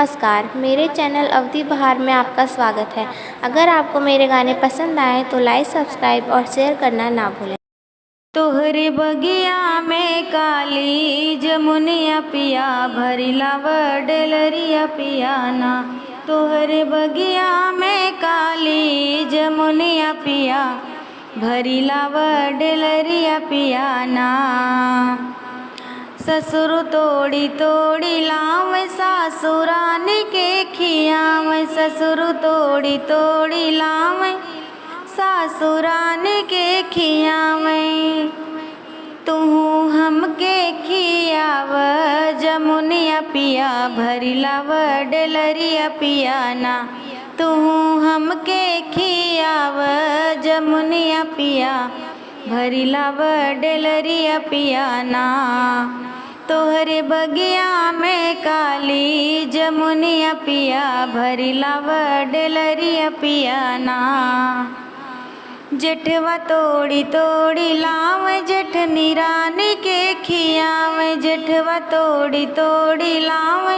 नमस्कार, मेरे चैनल अवधि बहार में आपका स्वागत है। अगर आपको मेरे गाने पसंद आए तो लाइक, सब्सक्राइब और शेयर करना ना भूलें। तोहरे बगिया में काली जमुनिया पिया भरिला वडलरिया पियाना। तोहरे बगिया में काली जमुनिया पिया भरिला वडलरिया पियाना। ससुर तोड़ी तोड़ी लाव सासुरानी के खियाव। ससुर तोड़ी तोड़ी लाव सासुरानी के खियाव। तू हमके खियाव जमुनिया पिया भरिला वडलरिया पियाना। तू हमके खियाव जमुनिया पिया भरिला वडलरिया पियाना। तोहरे बगिया में काली जमुनिया पिया भरिला वडलरिया पियाना। जेठवा तोड़ी तोड़ी लाव जेठनी रानी के खियाव। जेठवा तोड़ी तोड़ी लाव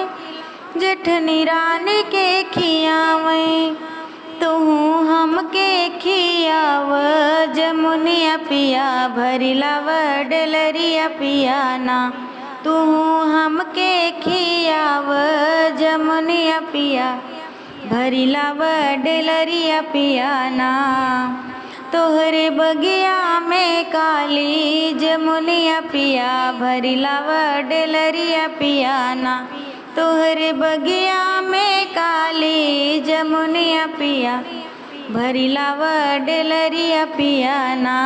जेठनी रानी के खियाव। तू हमके खियाव जमुनिया पिया भरिला वडलरिया पियाना। तू हमके खियाव जमुनिया पिया भरिला वडलरिया पियाना। तोहरे बगिया में काली जमुनिया पिया भरिला वडलरिया पियाना। तोहरे बगिया में काली जमुनिया पिया भरिला वडलरिया पियाना।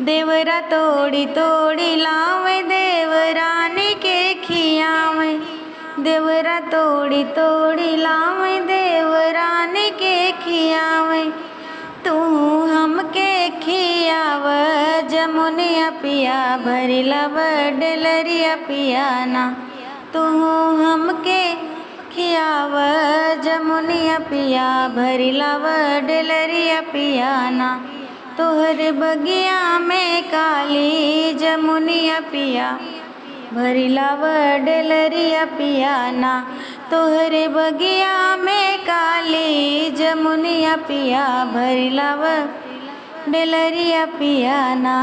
देवरा तोड़ी तोड़ी लावे देवरानी के खियावे। देवरा तोड़ी तोड़ी लावे देवरानी के खियावे। तू हमके खियाव जमुनिया पिया भरिला वडलरिया पियाना। तू हमके खियाव जमुनिया पिया भरिला वडलरिया पियाना। तोहरे बगिया में काली जमुनिया पिया भरिला वडलरिया पियाना। तोहरे बगिया में काली जमुनिया पिया भरिला वडलरिया पियाना।